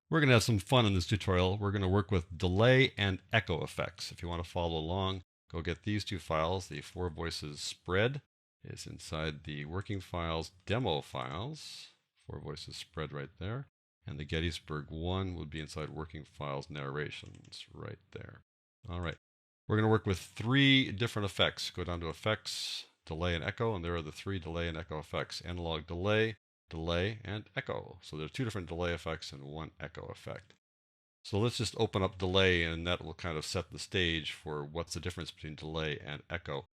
We're going to have some fun in this tutorial. We're going to work with delay and echo effects. If you want to follow along, go get these two files. The Four Voices spread is inside the working files demo files. Four Voices spread right there. And the Gettysburg one would be inside working files narrations right there. All right. We're going to work with three different effects. Go down to effects, delay and echo, and there are the three delay and echo effects. Analog delay, delay, and echo. So there are two different delay effects and one echo effect. So let's just open up delay, and that will kind of set the stage for what's the difference between delay and echo.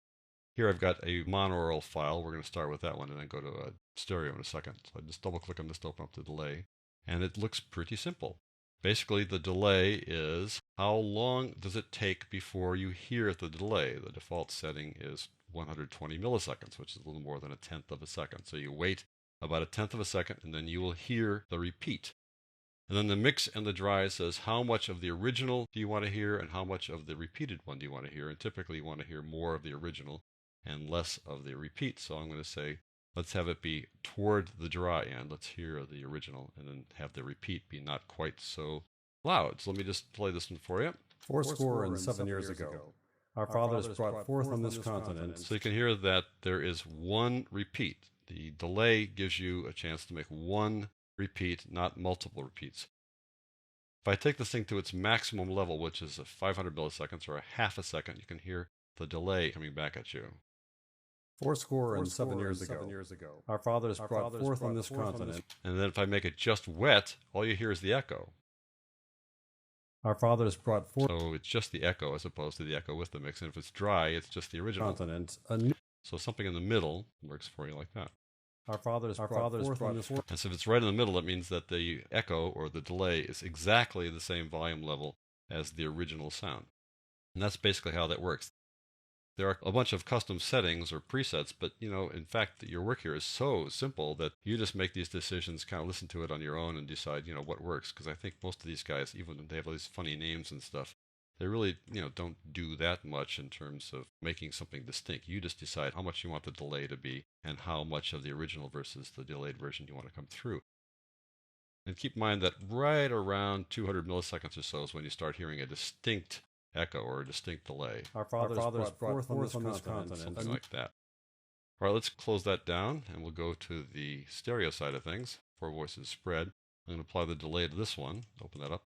Here I've got a monaural file. We're going to start with that one and then go to a stereo in a second. So I just double click on this to open up the delay, and it looks pretty simple. Basically, the delay is how long does it take before you hear the delay. The default setting is 120 milliseconds, which is a little more than a tenth of a second. So you wait about a tenth of a second, and then you will hear the repeat. And then the mix and the dry says how much of the original do you want to hear and how much of the repeated one do you want to hear. And typically you want to hear more of the original and less of the repeat. So I'm going to say, let's have it be toward the dry end. Let's hear the original and then have the repeat be not quite so loud. So let me just play this one for you. Fourscore and 7 years ago, our fathers brought forth on this continent. So you can hear that there is one repeat. The delay gives you a chance to make one repeat, not multiple repeats. If I take this thing to its maximum level, which is 500 milliseconds or a half a second, you can hear the delay coming back at you. Fourscore and 7 years ago, our fathers brought forth on this continent. And then if I make it just wet, all you hear is the echo. Our fathers brought forth. So it's just the echo as opposed to the echo with the mix. And if it's dry, it's just the original. Continent. So something in the middle works for you like that. Our fathers brought forth on this. And so if it's right in the middle, it means that the echo or the delay is exactly the same volume level as the original sound. And that's basically how that works. There are a bunch of custom settings or presets, but in fact, your work here is so simple that you just make these decisions, kind of listen to it on your own and decide, what works. Because I think most of these guys, even when they have all these funny names and stuff, they really, don't do that much in terms of making something distinct. You just decide how much you want the delay to be and how much of the original versus the delayed version you want to come through. And keep in mind that right around 200 milliseconds or so is when you start hearing a distinct echo or a distinct delay. Our fathers brought forth on this continent. Something like that. All right, let's close that down and we'll go to the stereo side of things. Four Voices spread. I'm going to apply the delay to this one. Open that up.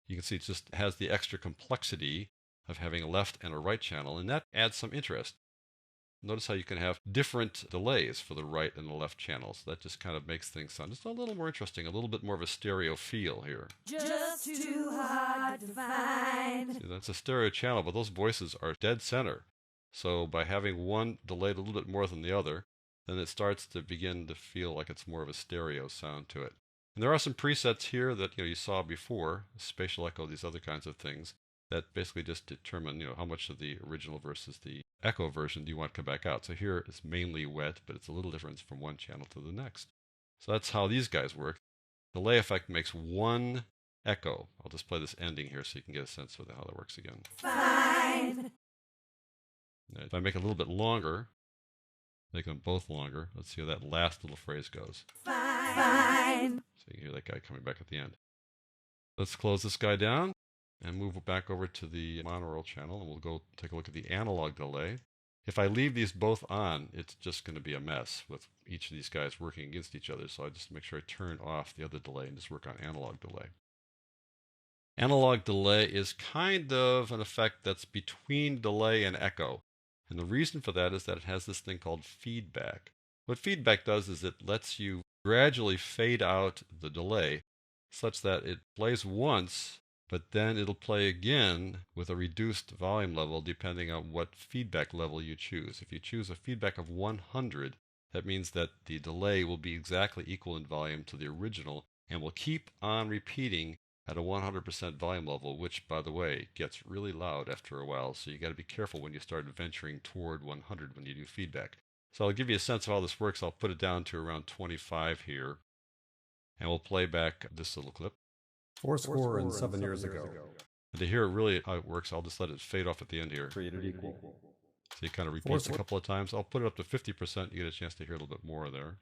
You can see it just has the extra complexity of having a left and a right channel, and that adds some interest. Notice how you can have different delays for the right and the left channels. That just kind of makes things sound just a little more interesting, a little bit more of a stereo feel here. Just too hard to find. See, that's a stereo channel, but those voices are dead center. So by having one delayed a little bit more than the other, then it starts to begin to feel like it's more of a stereo sound to it. And there are some presets here that you saw before, spatial echo, these other kinds of things, that basically just determine how much of the original versus the echo version do you want to come back out. So here it's mainly wet, but it's a little different from one channel to the next. So that's how these guys work. Delay effect makes one echo. I'll just play this ending here so you can get a sense of how that works again. Fine. Now, if I make it a little bit longer, make them both longer, let's see how that last little phrase goes. Fine. So you can hear that guy coming back at the end. Let's close this guy down and move back over to the monaural channel, and we'll go take a look at the analog delay. If I leave these both on, it's just going to be a mess with each of these guys working against each other. So I just make sure I turn off the other delay and just work on analog delay. Analog delay is kind of an effect that's between delay and echo. And the reason for that is that it has this thing called feedback. What feedback does is it lets you gradually fade out the delay such that it plays once, but then it'll play again with a reduced volume level depending on what feedback level you choose. If you choose a feedback of 100, that means that the delay will be exactly equal in volume to the original and will keep on repeating at a 100% volume level, which, by the way, gets really loud after a while. So you got to be careful when you start venturing toward 100 when you do feedback. So I'll give you a sense of how this works. I'll put it down to around 25 here, and we'll play back this little clip. Fourscore and 7 years ago. And to hear really how it works, I'll just let it fade off at the end here. Created equal. So you kind of repeats a couple of times. I'll put it up to 50%. You get a chance to hear a little bit more there.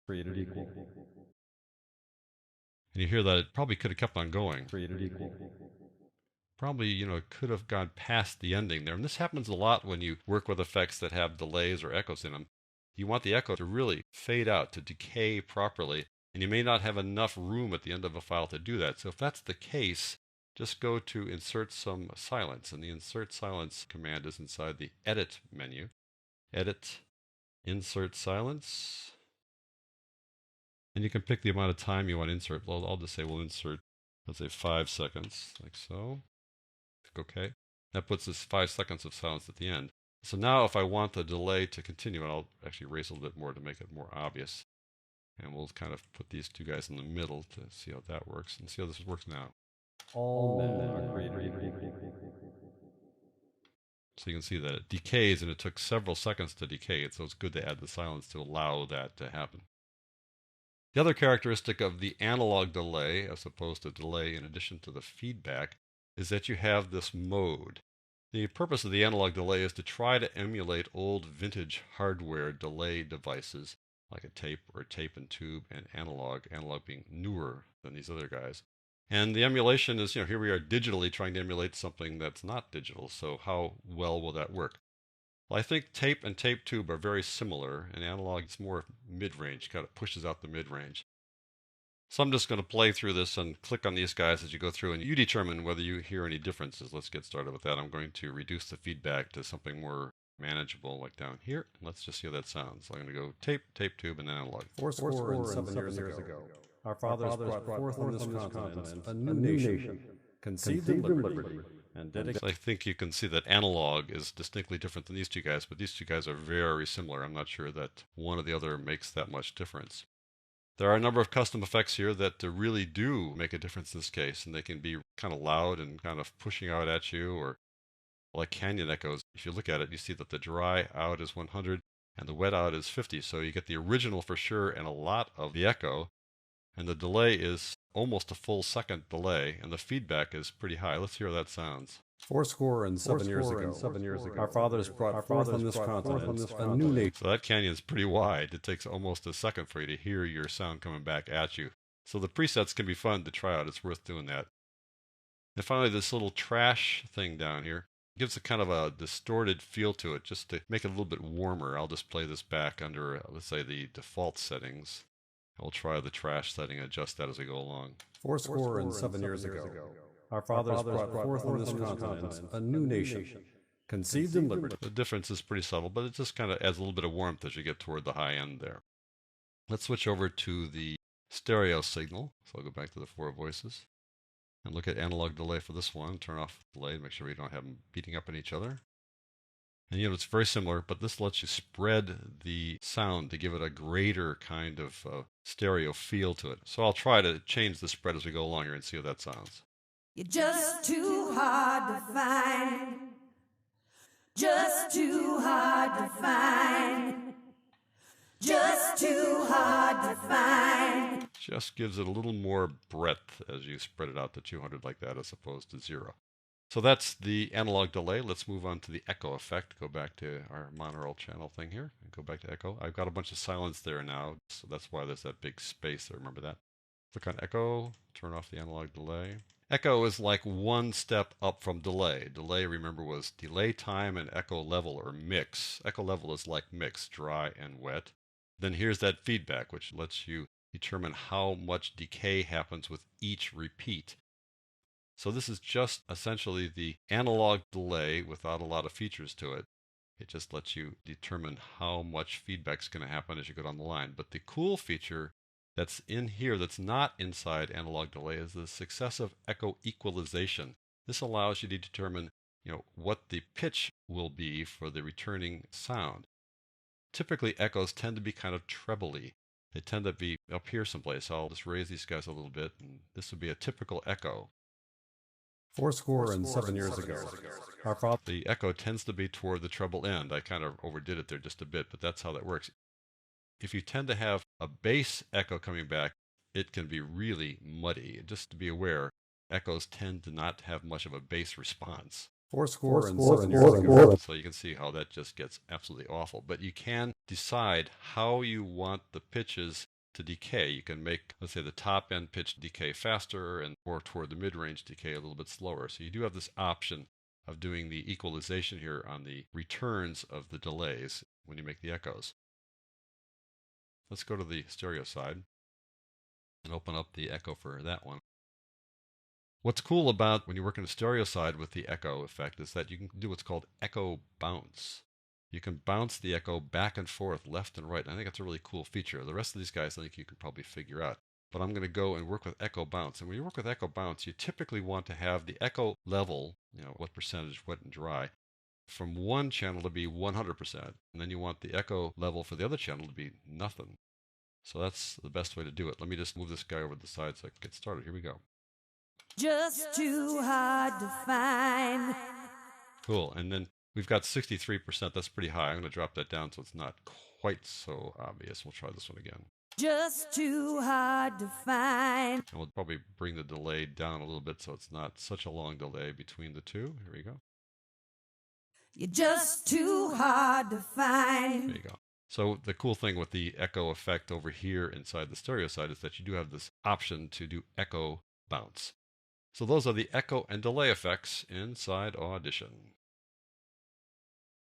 Created equal. And you hear that it probably could have kept on going. Created equal. Probably, it could have gone past the ending there. And this happens a lot when you work with effects that have delays or echoes in them. You want the echo to really fade out, to decay properly, and you may not have enough room at the end of a file to do that. So if that's the case, just go to Insert Some Silence, and the Insert Silence command is inside the Edit menu. Edit, Insert Silence, and you can pick the amount of time you want to insert. Well, I'll just say we'll insert, let's say 5 seconds, like so. Click OK. That puts us 5 seconds of silence at the end. So now if I want the delay to continue, and I'll actually erase a little bit more to make it more obvious. And we'll kind of put these two guys in the middle to see how that works, and see how this works now. All men are created equal. So you can see that it decays, and it took several seconds to decay, so it's good to add the silence to allow that to happen. The other characteristic of the analog delay, as opposed to delay in addition to the feedback, is that you have this mode. The purpose of the analog delay is to try to emulate old vintage hardware delay devices, like a tape or a tape and tube, and analog being newer than these other guys. And the emulation is, here we are digitally trying to emulate something that's not digital, so how well will that work? Well, I think tape and tape tube are very similar, and analog is more mid-range, kind of pushes out the mid-range. So I'm just going to play through this and click on these guys as you go through, and you determine whether you hear any differences. Let's get started with that. I'm going to reduce the feedback to something more manageable, like down here. Let's just see how that sounds. So I'm going to go tape, tape tube, and then analog. Fourscore and 7 years ago, our fathers brought forth on this continent a new nation, conceived in liberty, and dedicated. I think you can see that analog is distinctly different than these two guys, but these two guys are very similar. I'm not sure that one or the other makes that much difference. There are a number of custom effects here that really do make a difference in this case, and they can be kind of loud and kind of pushing out at you, or like canyon echoes. If you look at it, you see that the dry out is 100 and the wet out is 50, so you get the original for sure and a lot of the echo, and the delay is almost a full second delay, and the feedback is pretty high. Let's hear how that sounds. Fourscore and 7 years ago, our fathers brought forth on this continent a new nation. So that canyon is pretty wide. It takes almost a second for you to hear your sound coming back at you. So the presets can be fun to try out. It's worth doing that. And finally, this little trash thing down here gives a kind of a distorted feel to it, just to make it a little bit warmer. I'll just play this back under, let's say, the default settings. I'll try the trash setting and adjust that as we go along. Fourscore and 7 years ago, our fathers brought forth on this continent a new nation, conceived in liberty. The difference is pretty subtle, but it just kind of adds a little bit of warmth as you get toward the high end there. Let's switch over to the stereo signal. So I'll go back to the 4 voices and look at analog delay for this one. Turn off delay to make sure we don't have them beating up on each other. And it's very similar, but this lets you spread the sound to give it a greater kind of stereo feel to it. So I'll try to change the spread as we go along here and see how that sounds. You're just too hard to find. Just too hard to find. Just too hard to find. Just gives it a little more breadth as you spread it out to 200 like that as opposed to 0. So that's the analog delay. Let's move on to the echo effect. Go back to our monaural channel thing here and go back to echo. I've got a bunch of silence there now, so that's why there's that big space there. Remember that? Click on echo, turn off the analog delay. Echo is like one step up from delay. Delay, remember, was delay time and echo level, or mix. Echo level is like mix, dry and wet. Then here's that feedback, which lets you determine how much decay happens with each repeat. So this is just essentially the analog delay without a lot of features to it. It just lets you determine how much feedback is going to happen as you go down the line. But the cool feature that's in here that's not inside analog delay is the successive echo equalization. This allows you to determine, what the pitch will be for the returning sound. Typically, echoes tend to be kind of trebly. They tend to be up here someplace. I'll just raise these guys a little bit, and this would be a typical echo. Fourscore and 7 years ago, our father. The echo tends to be toward the treble end. I kind of overdid it there just a bit, but that's how that works. If you tend to have a bass echo coming back, it can be really muddy. Just to be aware, echoes tend to not have much of a bass response. Fourscore and 7 years ago. So you can see how that just gets absolutely awful. But you can decide how you want the pitches to decay. You can make, let's say, the top end pitch decay faster and or toward the mid-range decay a little bit slower. So you do have this option of doing the equalization here on the returns of the delays when you make the echoes. Let's go to the stereo side and open up the echo for that one. What's cool about when you work on the stereo side with the echo effect is that you can do what's called echo bounce. You can bounce the echo back and forth, left and right. And I think that's a really cool feature. The rest of these guys I think you can probably figure out. But I'm going to go and work with echo bounce. And when you work with echo bounce, you typically want to have the echo level, what percentage wet and dry, from one channel to be 100%. And then you want the echo level for the other channel to be nothing. So that's the best way to do it. Let me just move this guy over to the side so I can get started. Here we go. Just too hard to find. Cool. And then we've got 63%. That's pretty high. I'm going to drop that down so it's not quite so obvious. We'll try this one again. Just too hard to find. And we'll probably bring the delay down a little bit so it's not such a long delay between the two. Here we go. You're just too hard to find. There you go. So the cool thing with the echo effect over here inside the stereo side is that you do have this option to do echo bounce. So those are the echo and delay effects inside Audition.